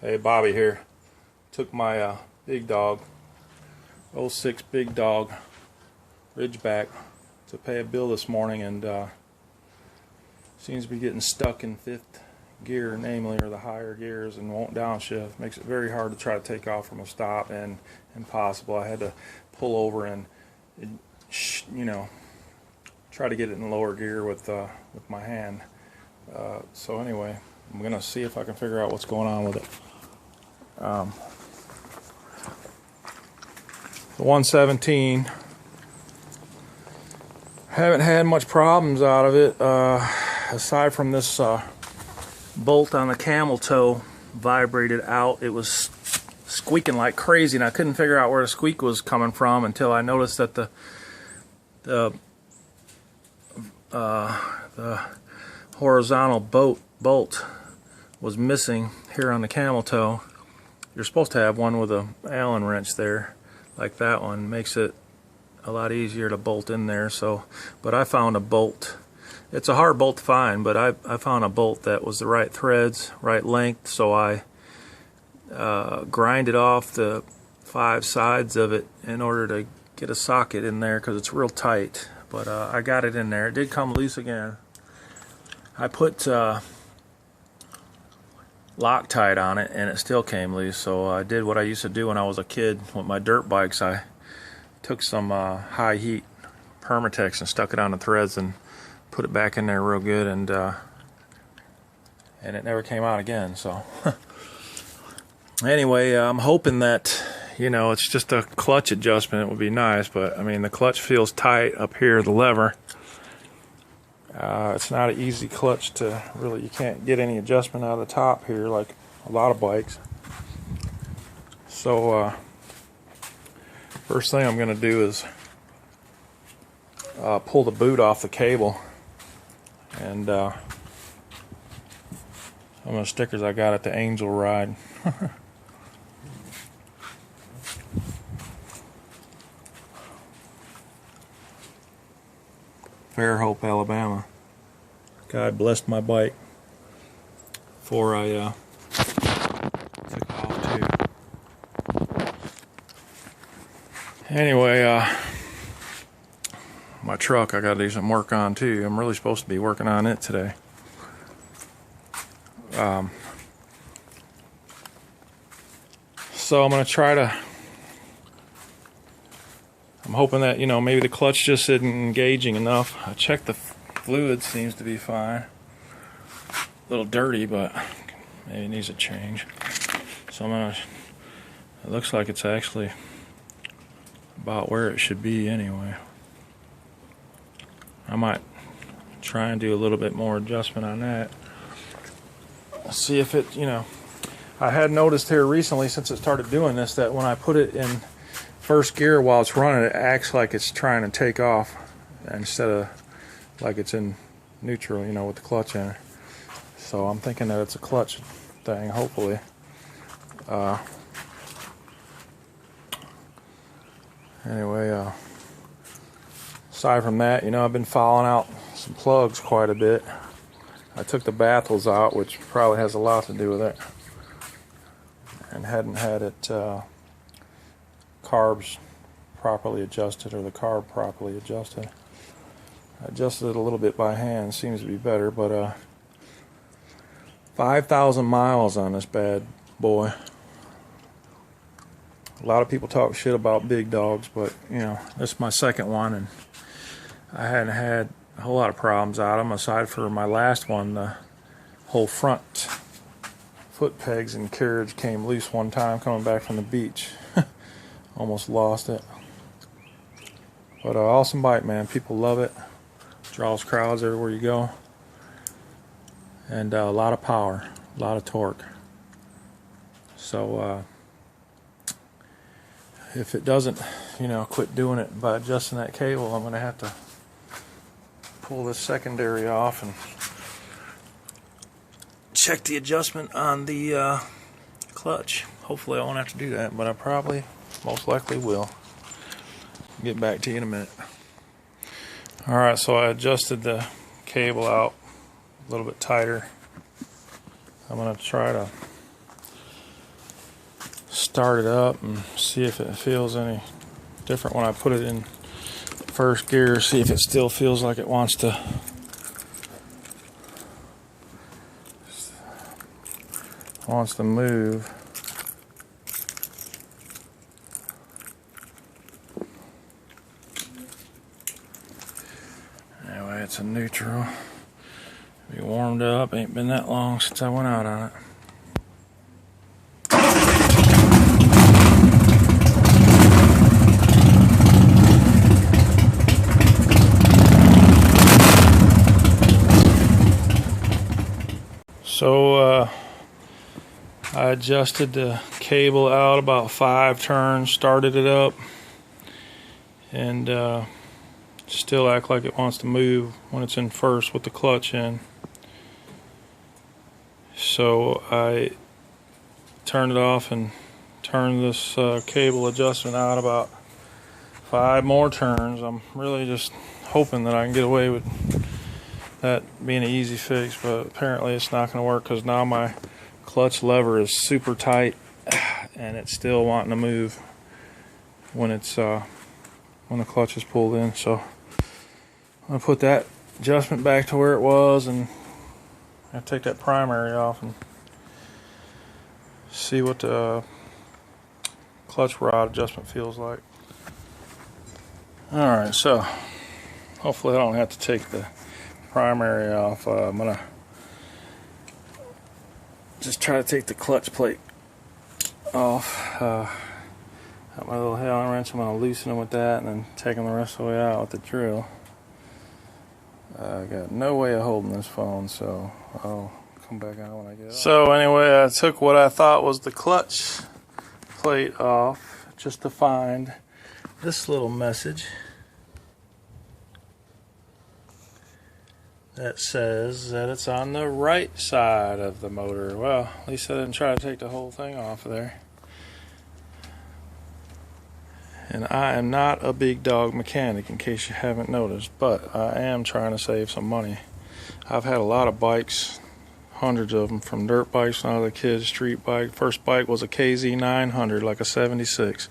Hey, Bobby here. Took my big dog, '06 big dog, Ridgeback, to pay a bill this morning, and seems to be getting stuck in fifth gear, namely, or the higher gears, and won't downshift. Makes it very hard to try to take off from a stop, and impossible. I had to pull over and, try to get it in lower gear with my hand. So anyway, I'm gonna see if I can figure out what's going on with it. The 117, haven't had much problems out of it, aside from this bolt on the camel toe vibrated out. It was squeaking like crazy, and I couldn't figure out where the squeak was coming from until I noticed that the horizontal bolt was missing here on the camel toe. You're supposed to have one with a Allen wrench there, like that one. Makes it a lot easier to bolt in there. But I found a bolt. It's a hard bolt to find, but I found a bolt that was the right threads, right length. So I grinded off the 5 sides of it in order to get a socket in there, because it's real tight. But I got it in there. It did come loose again. I put Loctite on it, and it still came loose. So I did what I used to do when I was a kid with my dirt bikes. I took some high heat Permatex and stuck it on the threads and put it back in there real good, and it never came out again. So anyway, I'm hoping that, it's just a clutch adjustment. It would be nice, but I mean, the clutch feels tight up here, the lever. It's not an easy clutch to really, you can't get any adjustment out of the top here like a lot of bikes. So first thing I'm going to do is pull the boot off the cable, and some of the stickers I got at the Angel ride. Fairhope, Alabama. God blessed my bike before I took off too. Anyway, my truck, I got to do some work on too. I'm really supposed to be working on it today. So I'm going to try to, I'm hoping that, maybe the clutch just isn't engaging enough. I checked the fluid, seems to be fine. A little dirty, but maybe it needs a change. So it looks like it's actually about where it should be anyway. I might try and do a little bit more adjustment on that. See if it, I had noticed here recently, since it started doing this, that when I put it in first gear while it's running, it acts like it's trying to take off instead of like it's in neutral, with the clutch in it. So I'm thinking that it's a clutch thing, hopefully. Anyway, aside from that, I've been following out some plugs quite a bit. I took the baffles out, which probably has a lot to do with it, and hadn't had it carbs properly adjusted, or the carb properly adjusted. I adjusted it a little bit by hand, seems to be better, but 5,000 miles on this bad boy. A lot of people talk shit about big dogs, but this is my second one, and I hadn't had a whole lot of problems out of them, aside for my last one. The whole front foot pegs and carriage came loose one time coming back from the beach. Almost lost it. But awesome bike, man. People love it. Draws crowds everywhere you go. And a lot of power, a lot of torque. So if it doesn't, quit doing it by adjusting that cable, I'm going to have to pull this secondary off and check the adjustment on the clutch. Hopefully I won't have to do that, but I probably, most likely will. Get back to you in a minute. Alright, so I adjusted the cable out a little bit tighter. I'm going to try to start it up and see if it feels any different when I put it in first gear. See if it still feels like it wants to move. Anyway, it's a neutral. Be warmed up. Ain't been that long since I went out on it. So I adjusted the cable out about 5 turns, started it up, and still act like it wants to move when it's in first with the clutch in. So I turned it off and turned this cable adjustment out about 5 more turns. I'm really just hoping that I can get away with that being an easy fix, but apparently it's not going to work because now my clutch lever is super tight and it's still wanting to move when it's when the clutch is pulled in. So I'm going to put that adjustment back to where it was, and I take that primary off and see what the clutch rod adjustment feels like. Alright, so hopefully I don't have to take the primary off. I'm gonna just try to take the clutch plate off. Got my little Allen wrench. I'm gonna loosen them with that and then take them the rest of the way out with the drill. I got no way of holding this phone, so I'll come back out when I get it. So anyway, I took what I thought was the clutch plate off just to find this little message that says that it's on the right side of the motor. Well, at least I didn't try to take the whole thing off of there. And I am not a big dog mechanic, in case you haven't noticed, but I am trying to save some money. I've had a lot of bikes, hundreds of them, from dirt bikes when I was a kid, street bike. First bike was a KZ 900, like a 76.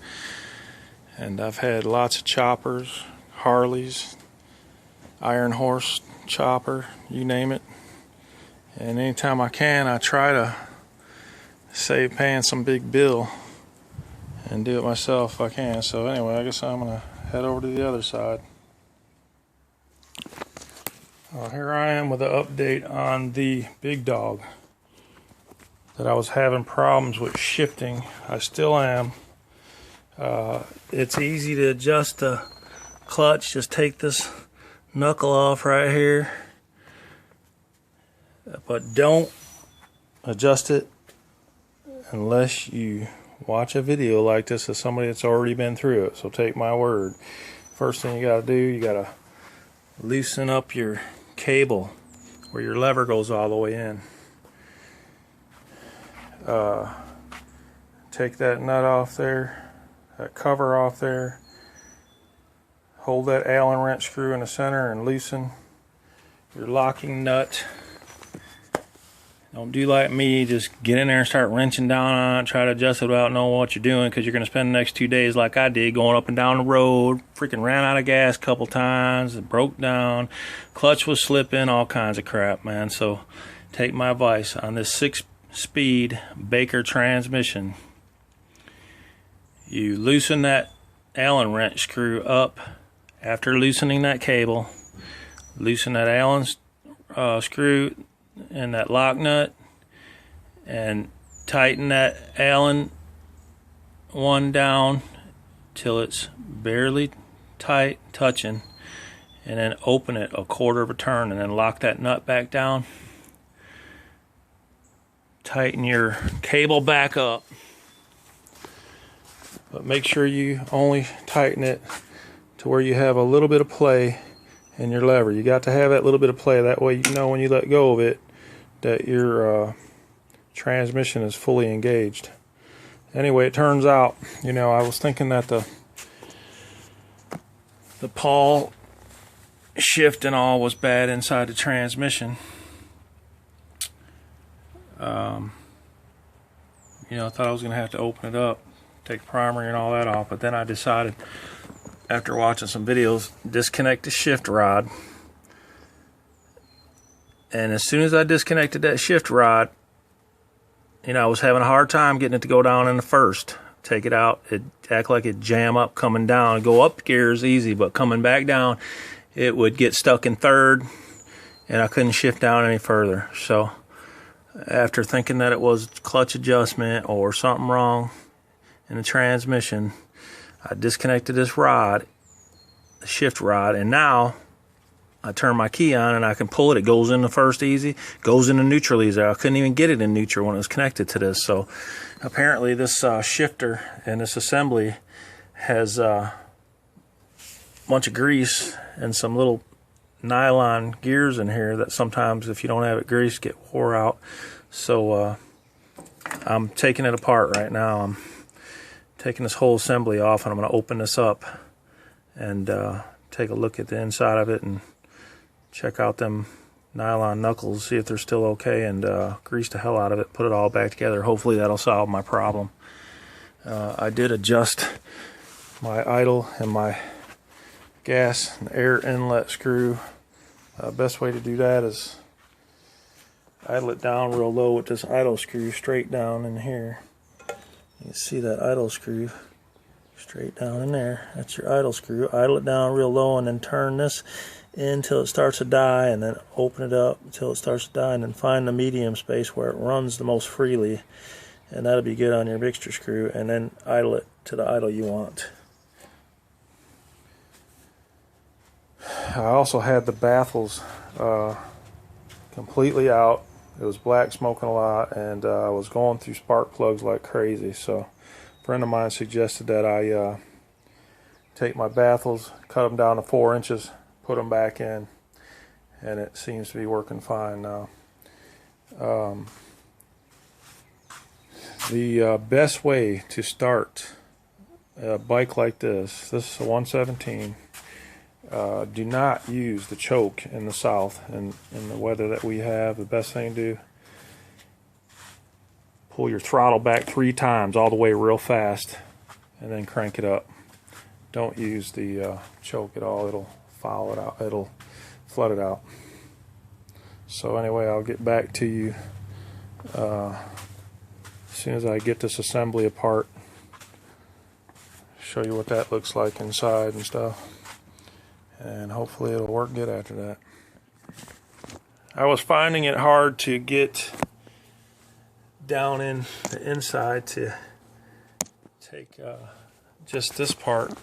And I've had lots of choppers, Harleys, Iron Horse chopper, you name it. And anytime I can, I try to save paying some big bill and do it myself if I can. So anyway, I guess I'm gonna head over to the other side. Well, here I am with an update on the big dog that I was having problems with shifting. I still am. It's easy to adjust the clutch. Just take this knuckle off right here, but don't adjust it unless you watch a video like this of somebody that's already been through it. So take my word. First thing you got to do, you got to loosen up your cable where your lever goes all the way in. Take that nut off there, that cover off there. Hold that Allen wrench screw in the center and loosen your locking nut. Don't do like me, just get in there and start wrenching down on it, try to adjust it without knowing what you're doing, because you're going to spend the next 2 days like I did, going up and down the road, freaking ran out of gas a couple times, it broke down, clutch was slipping, all kinds of crap, man. So take my advice on this 6-speed Baker transmission. You loosen that Allen wrench screw up after loosening that cable, loosen that Allen screw and that lock nut, and tighten that Allen one down till it's barely tight, touching, and then open it a quarter of a turn and then lock that nut back down. Tighten your cable back up, but make sure you only tighten it to where you have a little bit of play in your lever. You got to have that little bit of play, that way you know when you let go of it that your transmission is fully engaged. Anyway, it turns out, you know, I was thinking that the pawl shift and all was bad inside the transmission. You know, I thought I was going to have to open it up take primary and all that off. But then I decided, after watching some videos, disconnect the shift rod. And as soon as I disconnected that shift rod, you know, I was having a hard time getting it to go down in the first. Take it out, it act like it jam up coming down. Go up gears easy, but coming back down, it would get stuck in third, and I couldn't shift down any further. So after thinking that it was clutch adjustment or something wrong in the transmission, I disconnected this rod, the shift rod, and now I turn my key on and I can pull it. It goes into first easy, goes into neutral easy. I couldn't even get it in neutral when it was connected to this. So apparently this shifter and this assembly has a bunch of grease and some little nylon gears in here that sometimes, if you don't have it greased, get wore out. So I'm taking it apart right now. I'm taking this whole assembly off, and I'm going to open this up and take a look at the inside of it and check out them nylon knuckles, see if they're still okay, and grease the hell out of it, put it all back together. Hopefully that'll solve my problem. I did adjust my idle and my gas and air inlet screw. Best way to do that is idle it down real low with this idle screw straight down in here. You can see that idle screw straight down in there. That's your idle screw. Idle it down real low and then turn this until it starts to die, and then open it up until it starts to die, and then find the medium space where it runs the most freely, and that'll be good on your mixture screw, and then idle it to the idle you want. I also had the baffles completely out. It was black, smoking a lot, and I was going through spark plugs like crazy. So a friend of mine suggested that I take my baffles, cut them down to 4 inches, put them back in, and it seems to be working fine now. The best way to start a bike like this is a 117. Do not use the choke in the south and in the weather that we have. The best thing to do, pull your throttle back 3 times all the way real fast and then crank it up. Don't use the choke at all. It'll foul it out. It'll flood it out. So anyway, I'll get back to you as soon as I get this assembly apart. Show you what that looks like inside and stuff. And hopefully it'll work good after that. I was finding it hard to get down in the inside to take just this part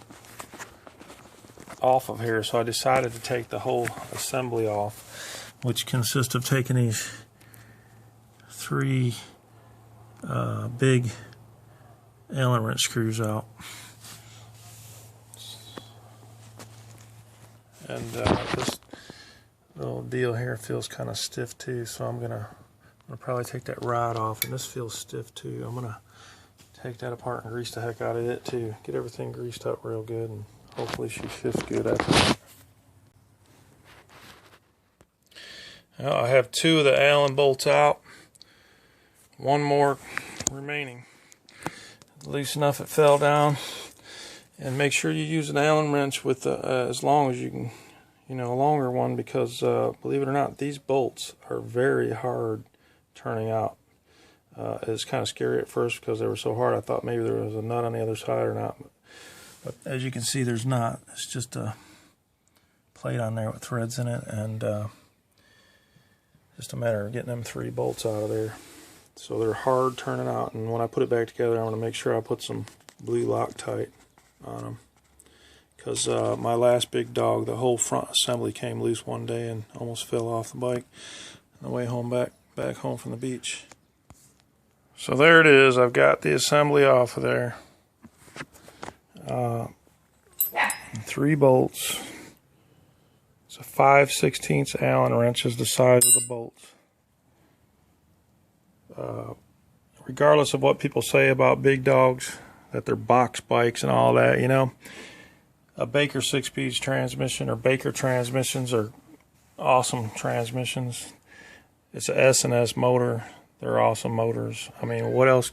off of here, so I decided to take the whole assembly off, which consists of taking these 3 big Allen wrench screws out. And this little deal here feels kind of stiff too, so I'm gonna probably take that rod off, and this feels stiff too. I'm gonna take that apart and grease the heck out of it too. Get everything greased up real good, and hopefully she shifts good after that. Now I have 2 of the Allen bolts out, 1 more remaining. Loose enough it fell down. And make sure you use an Allen wrench with as long as you can, you know, a longer one, because believe it or not, these bolts are very hard turning out. It's kind of scary at first because they were so hard. I thought maybe there was a nut on the other side or not. But as you can see, there's not. It's just a plate on there with threads in it, and just a matter of getting them 3 bolts out of there. So they're hard turning out, and when I put it back together, I'm going to make sure I put some blue Loctite on them, because my last big dog, the whole front assembly came loose one day and almost fell off the bike on the way home back home from the beach. So there it is. I've got the assembly off of there. 3 bolts. It's a 5/16 Allen wrench is the size of the bolts. Regardless of what people say about big dogs, that they're box bikes and all that, you know, a Baker 6-speed transmission or Baker transmissions are awesome transmissions. It's a S&S motor. They're awesome motors. I mean, what else,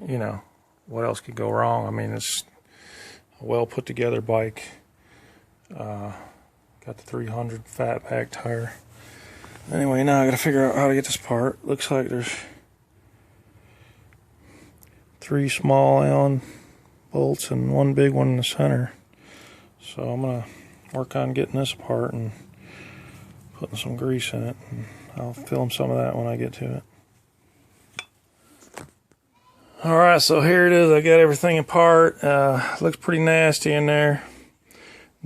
you know, what else could go wrong? I mean, it's a well put together bike. Got the 300 fat pack tire. Anyway, now I gotta figure out how to get this part. Looks like there's 3 small Allen bolts and 1 big one in the center. So I'm gonna work on getting this apart and putting some grease in it, and I'll film some of that when I get to it. Alright, so here it is. I got everything apart. Looks pretty nasty in there.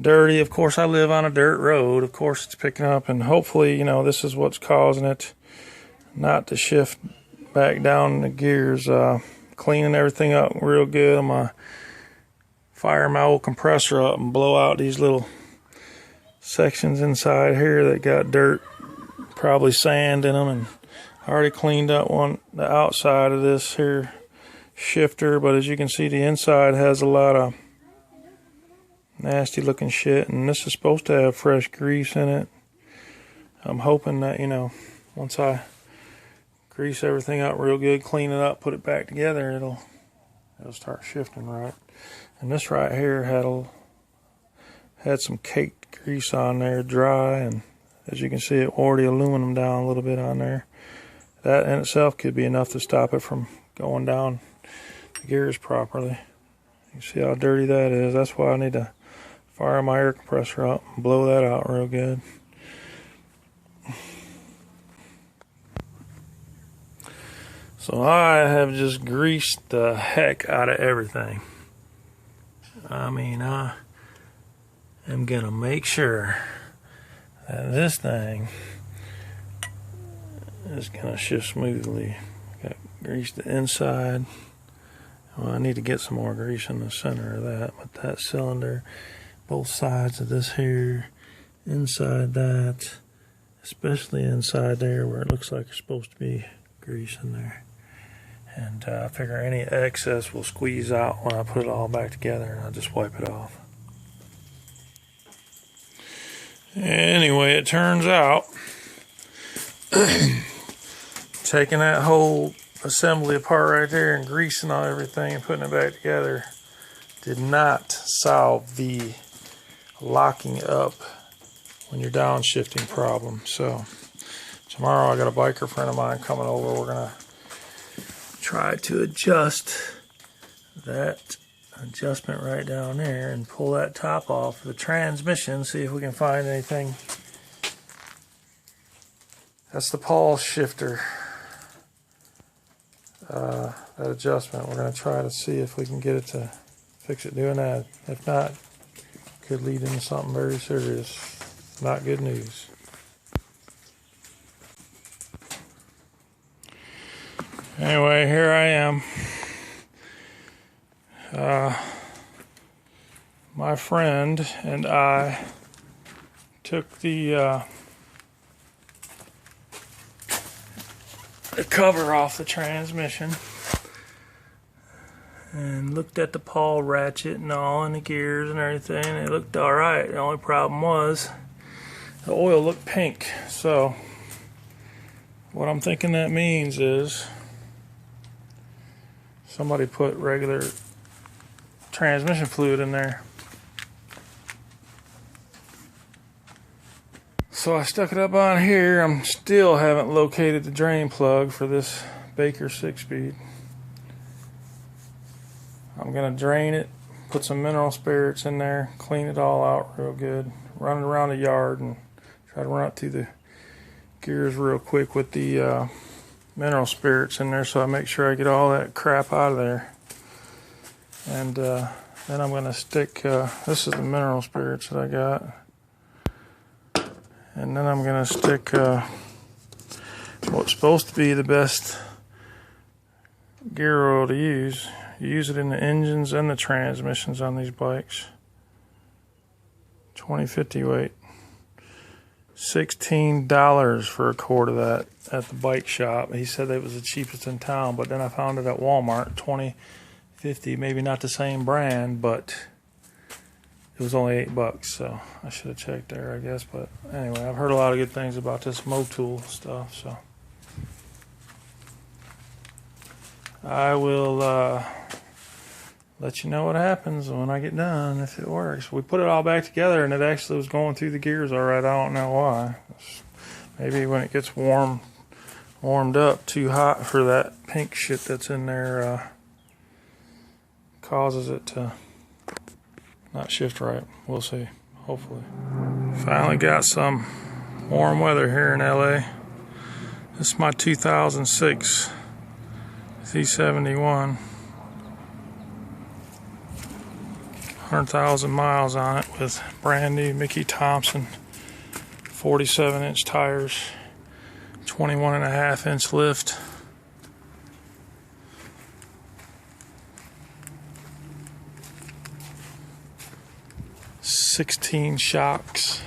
Dirty. Of course, I live on a dirt road. Of course, it's picking up, and hopefully, you know, this is what's causing it not to shift back down the gears. Cleaning everything up real good. I'm gonna fire my old compressor up and blow out these little sections inside here that got dirt, probably sand in them, and I already cleaned up the outside of this here shifter, but as you can see, the inside has a lot of nasty looking shit, and this is supposed to have fresh grease in it. I'm hoping that, you know, once I grease everything up real good, clean it up, put it back together, it'll start shifting right. And this right here had some caked grease on there, dry, and as you can see, it wore the aluminum down a little bit on there. That in itself could be enough to stop it from going down the gears properly. You see how dirty that is. That's why I need to fire my air compressor up and blow that out real good. So I have just greased the heck out of everything. I mean, I am gonna make sure that this thing is gonna shift smoothly. Got greased the inside. Well, I need to get some more grease in the center of that, but that cylinder, both sides of this here, inside that, especially inside there where it looks like there's supposed to be grease in there. And I figure any excess will squeeze out when I put it all back together, and I'll just wipe it off. Anyway, it turns out taking that whole assembly apart right there and greasing on everything and putting it back together did not solve the locking up when you're downshifting problem. So tomorrow I got a biker friend of mine coming over. We're gonna try to adjust that adjustment right down there and pull that top off the transmission, see if we can find anything. That's the pulse shifter, that adjustment. We're going to try to see if we can get it to fix it doing that. If not, could lead into something very serious. Not good news. Anyway, here I am. My friend and I took the cover off the transmission and looked at the pawl ratchet and all, and the gears and everything. It looked alright. The only problem was the oil looked pink. So what I'm thinking that means is somebody put regular transmission fluid in there. So I stuck it up on here. I'm still haven't located the drain plug for this Baker 6-speed. I'm gonna drain it, put some mineral spirits in there, clean it all out real good, run it around the yard and try to run it through the gears real quick with the mineral spirits in there, so I make sure I get all that crap out of there. And then I'm gonna stick, this is the mineral spirits that I got. And then I'm going to stick what's supposed to be the best gear oil to use. You use it in the engines and the transmissions on these bikes. 2050 weight. $16 for a quart of that at the bike shop. He said it was the cheapest in town, but then I found it at Walmart, 2050. Maybe not the same brand, but it was only $8, so I should have checked there, I guess. But anyway, I've heard a lot of good things about this Motul stuff, so I will let you know what happens when I get done, if it works. We put it all back together and it actually was going through the gears all right. I don't know why. Maybe when it gets warmed up too hot for that pink shit that's in there, causes it to not shift right. We'll see, hopefully. Finally got some warm weather here in LA. This is my 2006 Z71. 100,000 miles on it with brand new Mickey Thompson 47-inch tires, 21.5-inch lift. "16 shocks."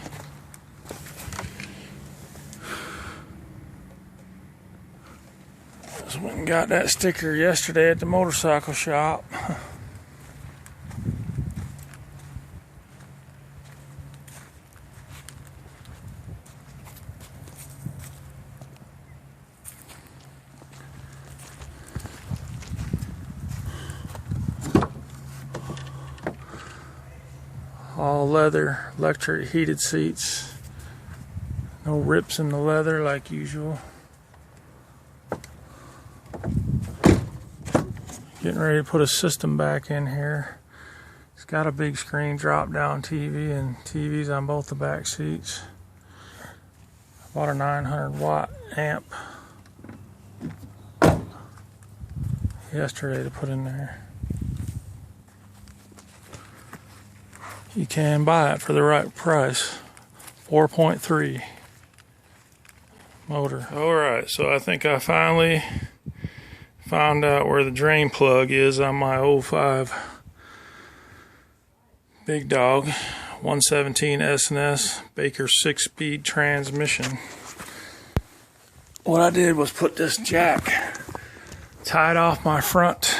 Just went and got that sticker yesterday at the motorcycle shop. All leather, electric heated seats. No rips in the leather like usual. Getting ready to put a system back in here. It's got a big screen drop down TV and TVs on both the back seats. I bought a 900 watt amp yesterday to put in there. You can buy it for the right price. 4.3 motor. Alright, so I think I finally found out where the drain plug is on my 05 Big Dog 117 S&S Baker 6-speed transmission. What I did was put this jack, tied off my front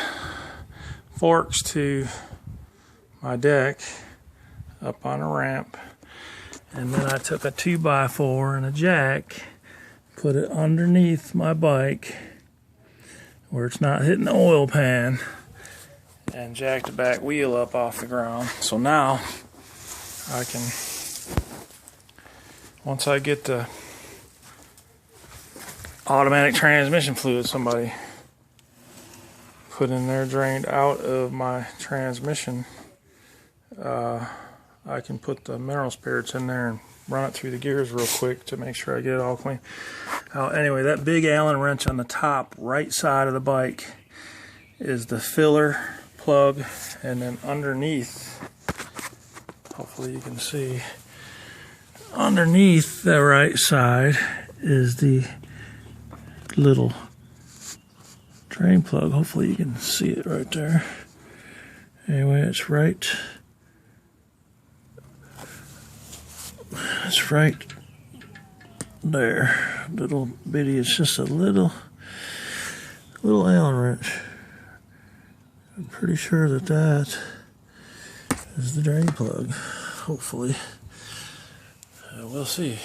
forks to my deck up on a ramp, and then I took a 2x4 and a jack, put it underneath my bike where it's not hitting the oil pan, and jacked the back wheel up off the ground. So now I can, once I get the automatic transmission fluid somebody put in there, drained out of my transmission, I can put the mineral spirits in there and run it through the gears real quick to make sure I get it all clean. Anyway, that big Allen wrench on the top right side of the bike is the filler plug, and then underneath, hopefully you can see, underneath the right side is the little drain plug. Hopefully you can see it right there. Anyway, it's right there. Little bitty, it's just a little Allen wrench. I'm pretty sure that is the drain plug. Hopefully. We'll see.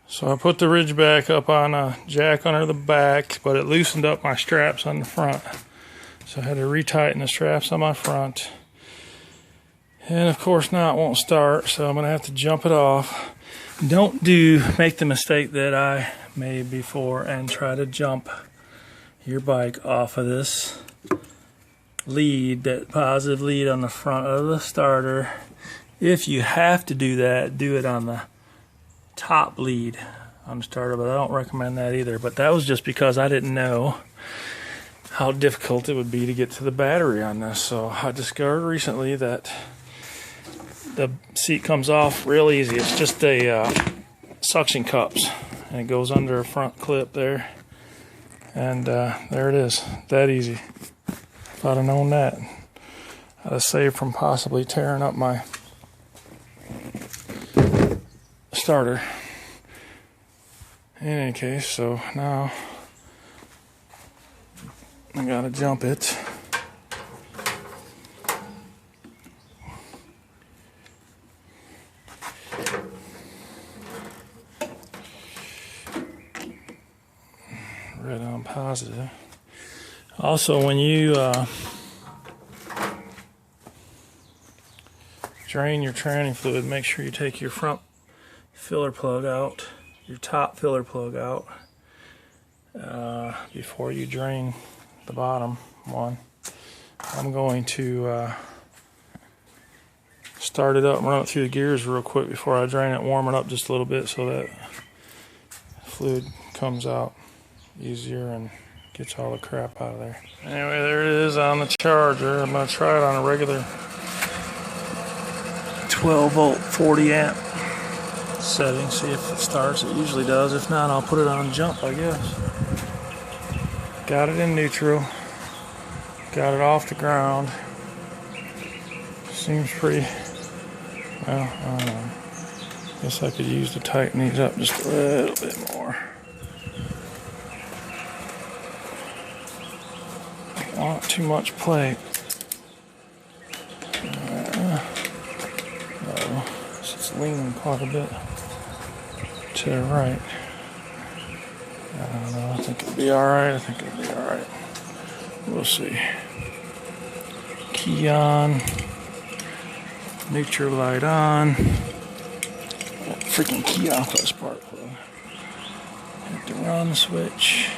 So I put the Ridgeback up on a jack under the back, but it loosened up my straps on the front. So I had to retighten the straps on my front. And of course now it won't start, so I'm going to have to jump it off. Don't make the mistake that I made before and try to jump your bike off of this lead, that positive lead on the front of the starter. If you have to do that, do it on the top lead on the starter, but I don't recommend that either. But that was just because I didn't know how difficult it would be to get to the battery on this. So I discovered recently that the seat comes off real easy. It's just a suction cups, and it goes under a front clip there, and there it is. That easy. If I'd have known that, I'd have saved from possibly tearing up my starter. In any case, so now I gotta jump it. Right on positive. Also, when you drain your tranny fluid, make sure you take your front filler plug out, your top filler plug out, before you drain the bottom one. I'm going to start it up and run it through the gears real quick before I drain it, warm it up just a little bit so that fluid comes out easier and gets all the crap out of there. Anyway, there it is on the charger. I'm going to try it on a regular 12 volt 40 amp setting, see if it starts. It usually does. If not, I'll put it on jump, I guess. Got it in neutral. Got it off the ground. Seems pretty, well, I don't know. Guess I could use to tighten these up just a little bit more. Not too much play. It's leaning quite a bit to the right. I don't know. I think it'll be alright. I think it'll be alright. We'll see. Key on. Neutral light on. Freaking key off that spark plug. Hit the run switch.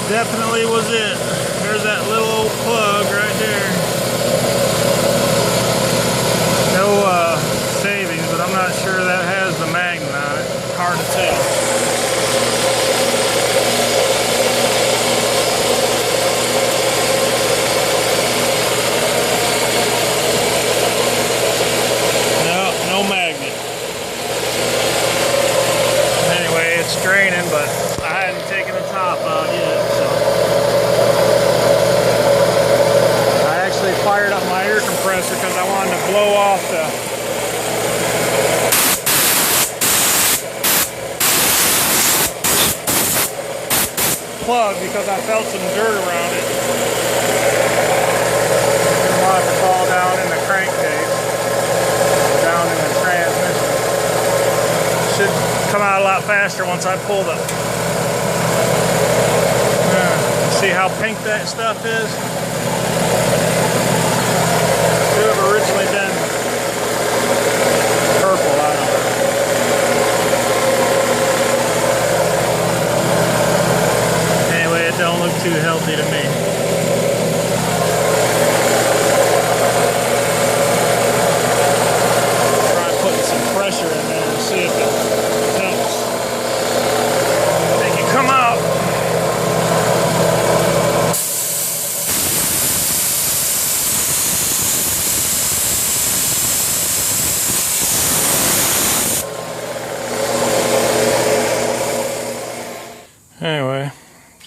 Definitely was it. There's that little old plug right there. No savings, but I'm not sure that has the magnet on it. Hard to tell. No magnet. Anyway, it's draining, but I hadn't taken the top out yet. Fired up my air compressor because I wanted to blow off the plug because I felt some dirt around it. Didn't want it to fall down in the crankcase, down in the transmission. Should come out a lot faster once I pull the. See how pink that stuff is? Should have originally been purple, I don't know. Anyway, it don't look too healthy to me. Try putting some pressure in there and see if it helps. Make it come out. Anyway,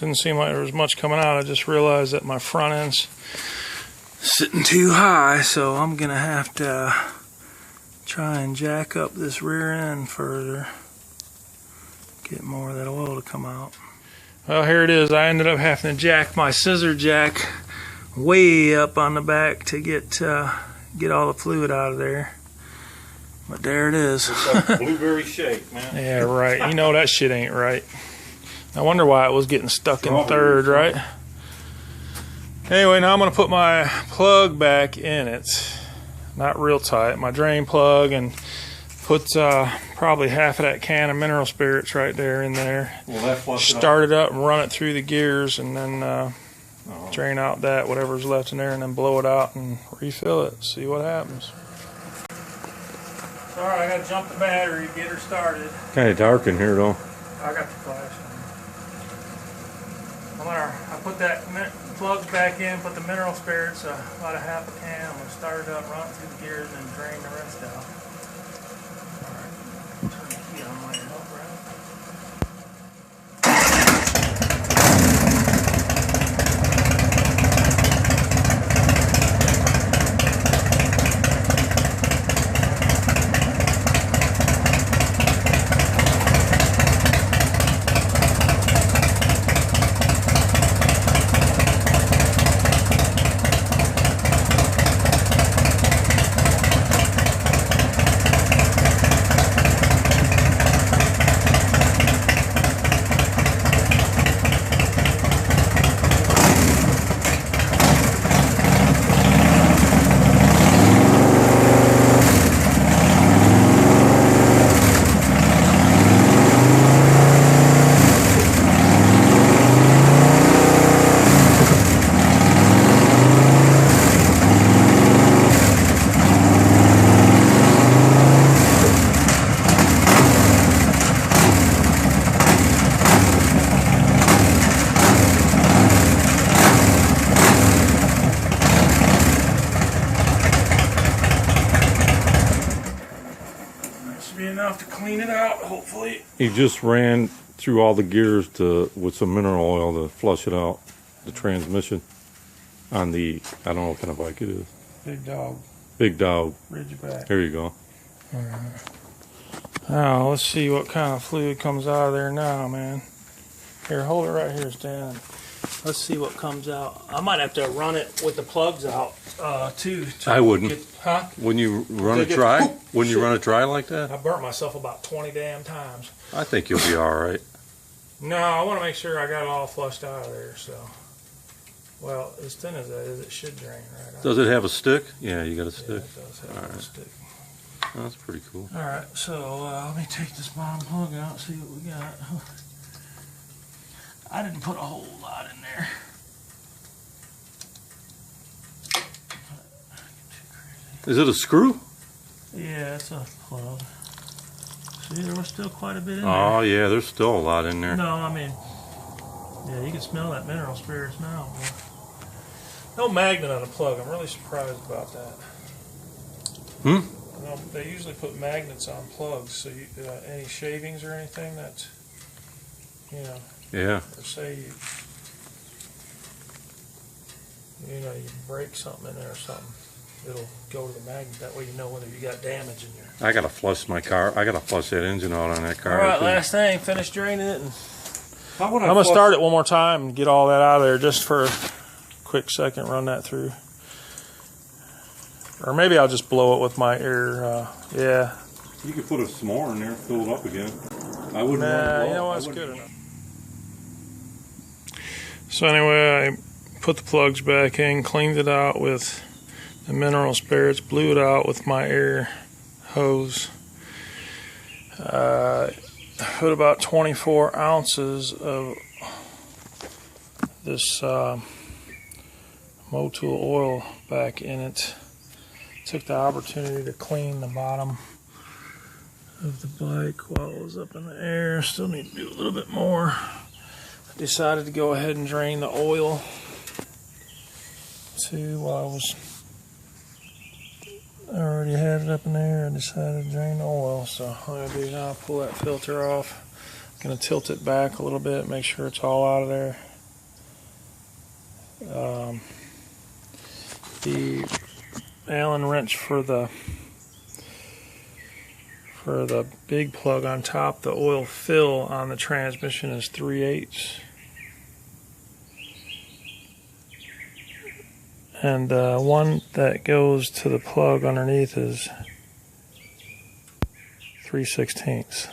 didn't seem like there was much coming out. I just realized that my front end's sitting too high, so I'm gonna have to try and jack up this rear end further, get more of that oil to come out. Well, here it is. I ended up having to jack my scissor jack way up on the back to get all the fluid out of there. But there it is. It's like blueberry shake, man. Yeah, right. You know that shit ain't right. I wonder why it was getting stuck in third, right? Anyway, now I'm going to put my plug back in it. Not real tight. My drain plug, and put probably half of that can of mineral spirits right there in there. Start it up and run it through the gears, and then drain out that, whatever's left in there, and then blow it out and refill it. See what happens. Sorry, I gotta jump the battery, get her started. Kind of dark in here though. I got the flash on. I put that plugs back in, put the mineral spirits, about a half a can. I'm gonna start it up, run it through the gears, and drain the rest out. Alright, turn the key on my help, right? Enough to clean it out, hopefully. He just ran through all the gears with some mineral oil to flush it out, the transmission on the, I don't know what kind of bike it is. Big dog. Big dog. Ridgeback. Here you go. Alright. Now, let's see what kind of fluid comes out of there now, man. Here, hold it right here, Stan. Let's see what comes out. I might have to run it with the plugs out, too. I wouldn't. Huh? When you run it dry? When you run it dry like that? I burnt myself about 20 damn times. I think you'll be all right. No, I want to make sure I got it all flushed out of there, so. Well, as thin as that is, it should drain right out. Does it have a stick? Yeah, you got a stick. Yeah, it does have a stick. Oh, that's pretty cool. Alright, so let me take this bottom plug out and see what we got. I didn't put a whole lot in there. Is it a screw? Yeah, it's a plug. See, there was still quite a bit in there. Oh, yeah, there's still a lot in there. No, I mean, yeah, you can smell that mineral spirits now. Man. No magnet on a plug. I'm really surprised about that. Hmm? You know, they usually put magnets on plugs, so you, any shavings or anything that's, you know, Yeah. or say you break something in there or something, it'll go to the magnet. That way you know whether you got damage in there. I gotta flush my car. I gotta flush that engine out on that car. All right, last thing, finish draining it, and How would I'm gonna start it one more time and get all that out of there just for a quick second. Run that through, or maybe I'll just blow it with my air. Yeah. You could put some more in there, fill it up again. I wouldn't. Nah, you know what? It's good enough. So anyway, I put the plugs back in, cleaned it out with the mineral spirits, blew it out with my air hose. Put about 24 ounces of this Motul oil back in it. Took the opportunity to clean the bottom of the bike while it was up in the air. Still need to do a little bit more. I decided to go ahead and drain the oil too while I already had it up in there. I decided to drain the oil. So what I'm going to do now, pull that filter off. I'm going to tilt it back a little bit, make sure it's all out of there. The Allen wrench for the big plug on top, the oil fill on the transmission is 3/8. And one that goes to the plug underneath is 3/16.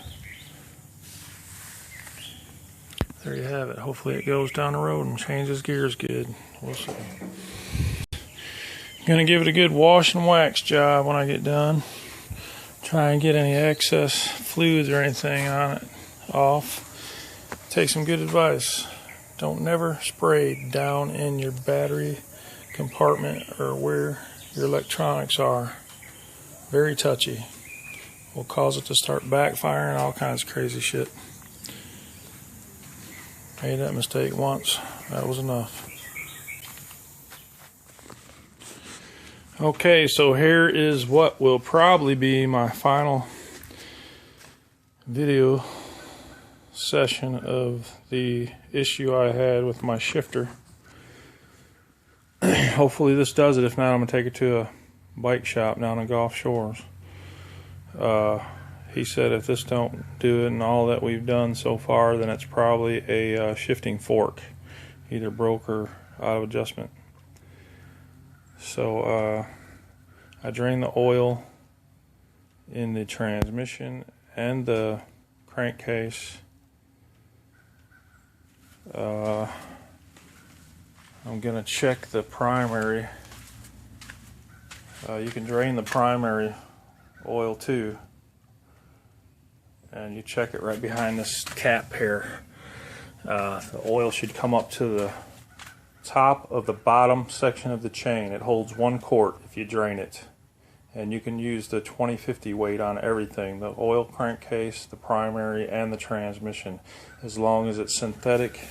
There you have it. Hopefully it goes down the road and changes gears good. We'll see. Gonna give it a good wash and wax job when I get done. Try and get any excess fluids or anything on it off. Take some good advice. Don't never spray down in your battery compartment or where your electronics are. Very touchy. will cause it to start backfiring, all kinds of crazy shit. Made that mistake once, that was enough. Okay, so here is what will probably be my final video session of the issue I had with my shifter. Hopefully this does it. If not, I'm going to take it to a bike shop down in Gulf Shores. He said if this don't do it and all that we've done so far, then it's probably a shifting fork, either broke or out of adjustment. So I drained the oil in the transmission and the crankcase. I'm gonna check the primary. You can drain the primary oil too, and you check it right behind this cap here. The oil should come up to the top of the bottom section of the chain. It holds 1 quart if you drain it, and you can use the 20/50 weight on everything, the oil crankcase, the primary, and the transmission, as long as it's synthetic.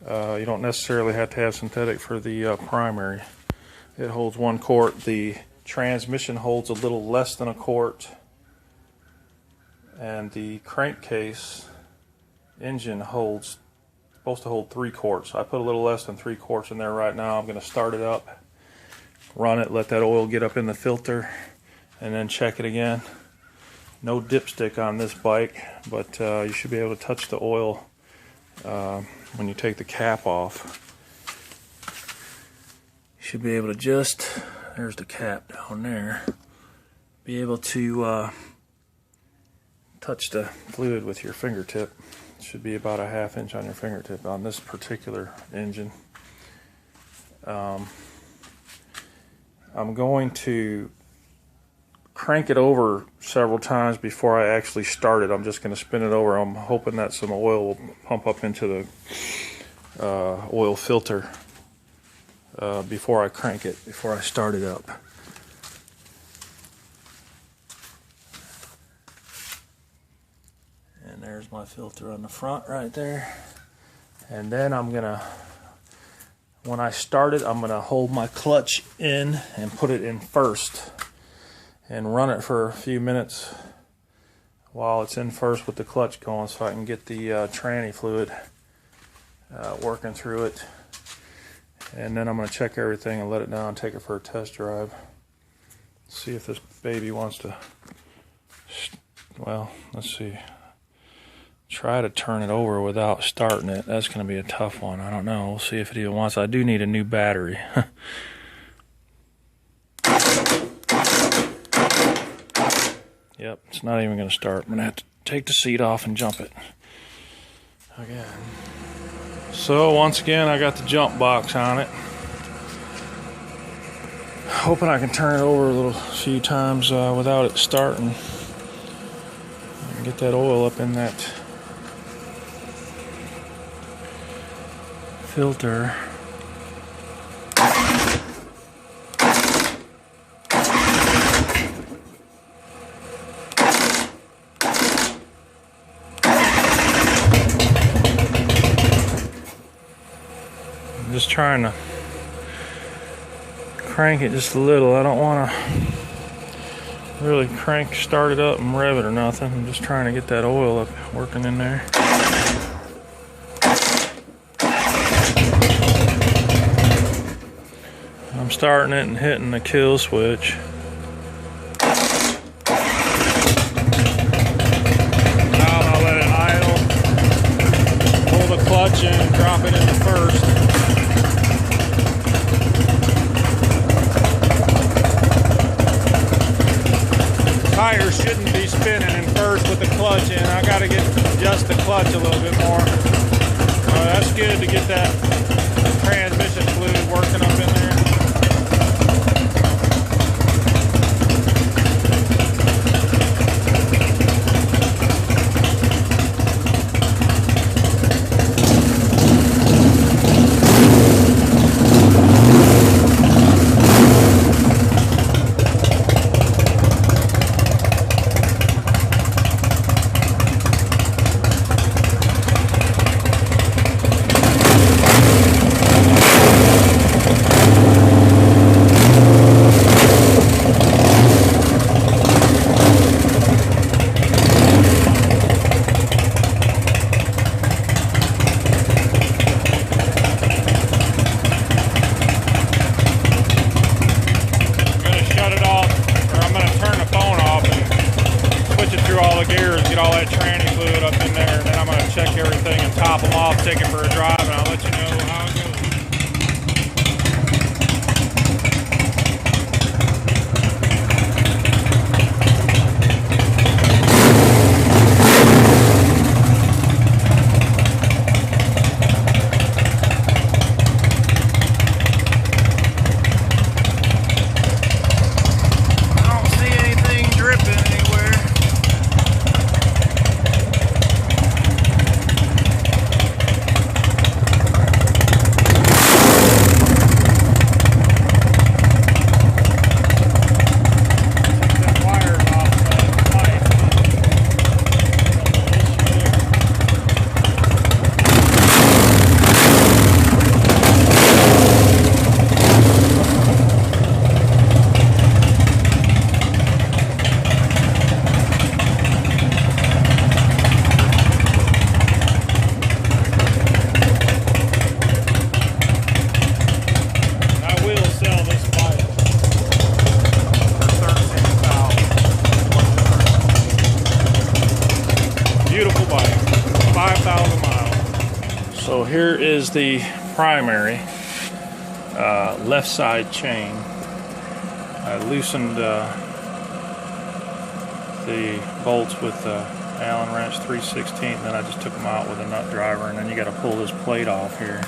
You don't necessarily have to have synthetic for the primary. It holds 1 quart. The transmission holds a little less than 1 quart, and the crankcase engine supposed to hold 3 quarts. I put a little less than 3 quarts in there right now. I'm going to start it up, run it, let that oil get up in the filter, and then check it again. No dipstick on this bike, but you should be able to touch the oil when you take the cap off. You should be able to there's the cap down there, be able to touch the fluid with your fingertip. It should be about a 1/2 inch on your fingertip on this particular engine. I'm going to crank it over several times before I actually start it. I'm just going to spin it over. I'm hoping that some oil will pump up into the oil filter before I crank it, before I start it up. And there's my filter on the front right there. And then when I start it, I'm going to hold my clutch in and put it in first and run it for a few minutes while it's in first with the clutch going, so I can get the tranny fluid working through it. And then I'm going to check everything and let it down and take it for a test drive. See if this baby wants to, well, let's see. Try to turn it over without starting it. That's going to be a tough one. I don't know. We'll see if it even wants. I do need a new battery. Yep, it's not even going to start. I'm going to have to take the seat off and jump it again. So once again, I got the jump box on it. Hoping I can turn it over a few times without it starting. And get that oil up in that filter. I'm just trying to crank it just a little. I don't want to really start it up and rev it or nothing. I'm just trying to get that oil up working in there. I'm starting it and hitting the kill switch. Now I'm gonna let it idle, pull the clutch in, drop it into first. Tires shouldn't be spinning in first with the clutch in. I got to adjust the clutch a little bit more. That's good to get that transmission fluid working up in there. all the gears, get all that tranny fluid up in there, and then I'm going to check everything and top them off, take it for a drive, and I'll let you know how it goes. So here is the primary left side chain. I loosened the bolts with the Allen wrench 3/16, and then I just took them out with a nut driver, and then you got to pull this plate off here.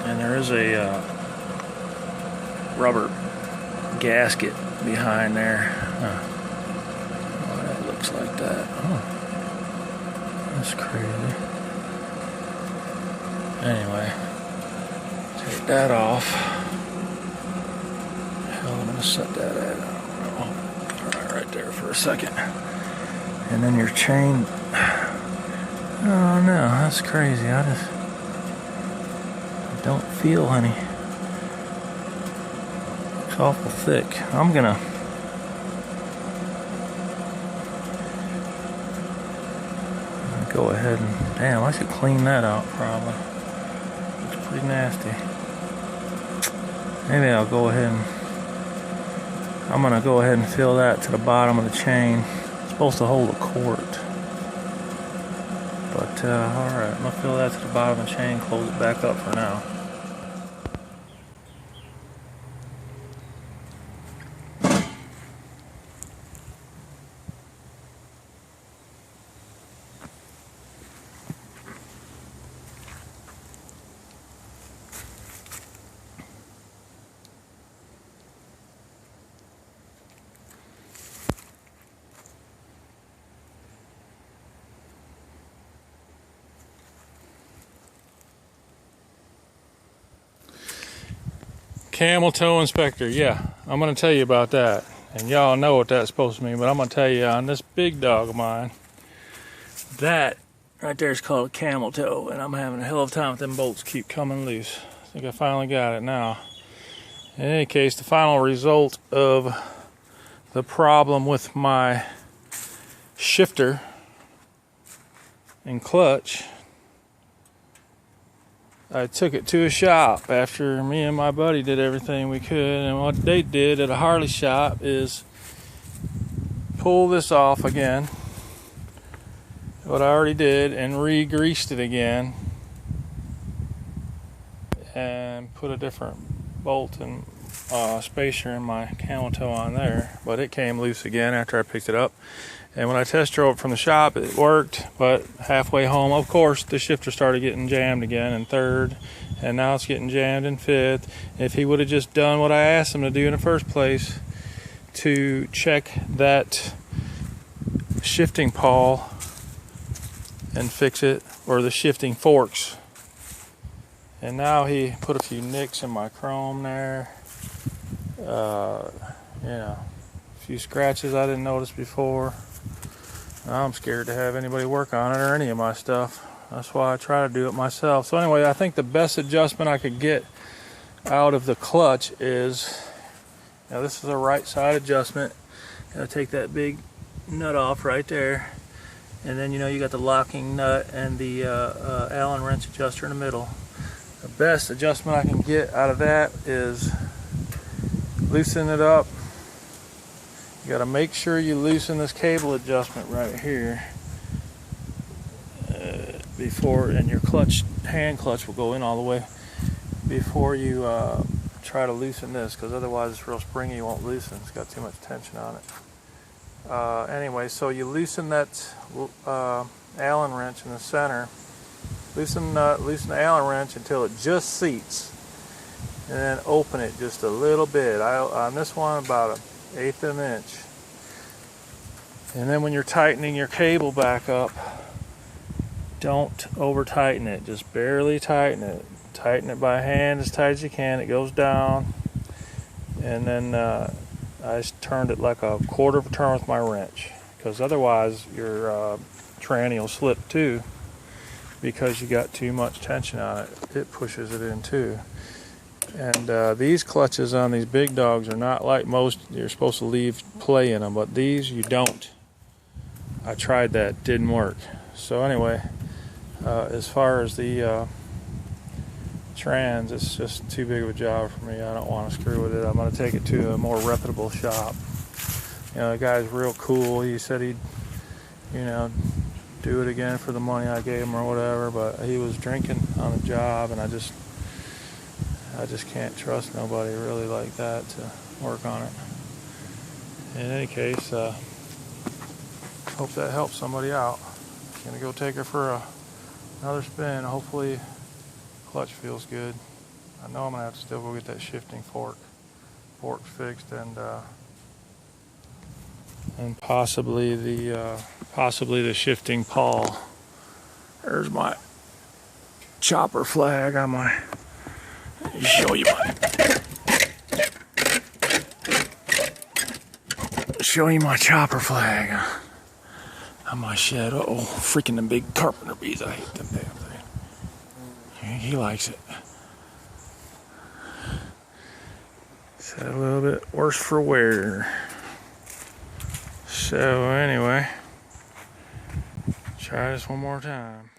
And there is a rubber gasket behind there. Oh, that looks like that. Oh. That's crazy. Anyway, take that off. Hell, I'm gonna set that at, I don't know. Right there for a second. And then your chain. Oh no, that's crazy. I don't feel any. It's awful thick. I'm gonna go ahead and, damn, I should clean that out probably. Looks pretty nasty. Maybe I'll go ahead and, I'm gonna go ahead and fill that to the bottom of the chain. It's supposed to hold a quart. But alright, I'm gonna fill that to the bottom of the chain, close it back up for now. Camel toe inspector, yeah, I'm going to tell you about that. And y'all know what that's supposed to mean, but I'm going to tell you on this big dog of mine, that right there is called a camel toe, and I'm having a hell of a time with them bolts keep coming loose. I think I finally got it now. In any case, the final result of the problem with my shifter and clutch, I took it to a shop after me and my buddy did everything we could, and what they did at a Harley shop is pull this off again, what I already did, and re-greased it again and put a different bolt and spacer in my camel toe on there, but it came loose again after I picked it up. And when I test drove it from the shop, it worked, but halfway home, of course, the shifter started getting jammed again in third, and now it's getting jammed in fifth. If he would have just done what I asked him to do in the first place, to check that shifting pawl and fix it, or the shifting forks. And now he put a few nicks in my chrome there. You know, a few scratches I didn't notice before. I'm scared to have anybody work on it or any of my stuff. That's why I try to do it myself. So anyway, I think the best adjustment I could get out of the clutch is, now this is a right side adjustment. Gotta take that big nut off right there. And then, you know, you got the locking nut and the Allen wrench adjuster in the middle. The best adjustment I can get out of that is loosen it up You got to make sure you loosen this cable adjustment right here before, and your clutch, hand clutch will go in all the way before you try to loosen this, because otherwise it's real springy, you won't loosen. It's got too much tension on it. Anyway, so you loosen that Allen wrench in the center. Loosen the Allen wrench until it just seats, and then open it just a little bit. On this one, about 1/8 of an inch. And then when you're tightening your cable back up, don't over tighten it. Just barely tighten it. Tighten it by hand as tight as you can. It goes down. And then I turned it like a 1/4 of a turn with my wrench, because otherwise your tranny will slip too, because you got too much tension on it. It pushes it in too. And these clutches on these big dogs are not like most. You're supposed to leave play in them, but these you don't. I tried that, didn't work. So anyway, as far as the trans, it's just too big of a job for me. I don't want to screw with it. I'm going to take it to a more reputable shop. You know, the guy's real cool. He said he'd, you know, do it again for the money I gave him or whatever, but he was drinking on the job, and I just can't trust nobody really like that to work on it. In any case, hope that helps somebody out. Gonna go take her for another spin. Hopefully clutch feels good. I know I'm gonna have to still go get that shifting fork fixed, and possibly the shifting pawl. There's my chopper flag on my. Let me show you my chopper flag on my shed. Uh oh, freaking them big carpenter bees. I hate them damn things. He likes it. It's a little bit worse for wear. So anyway, try this one more time.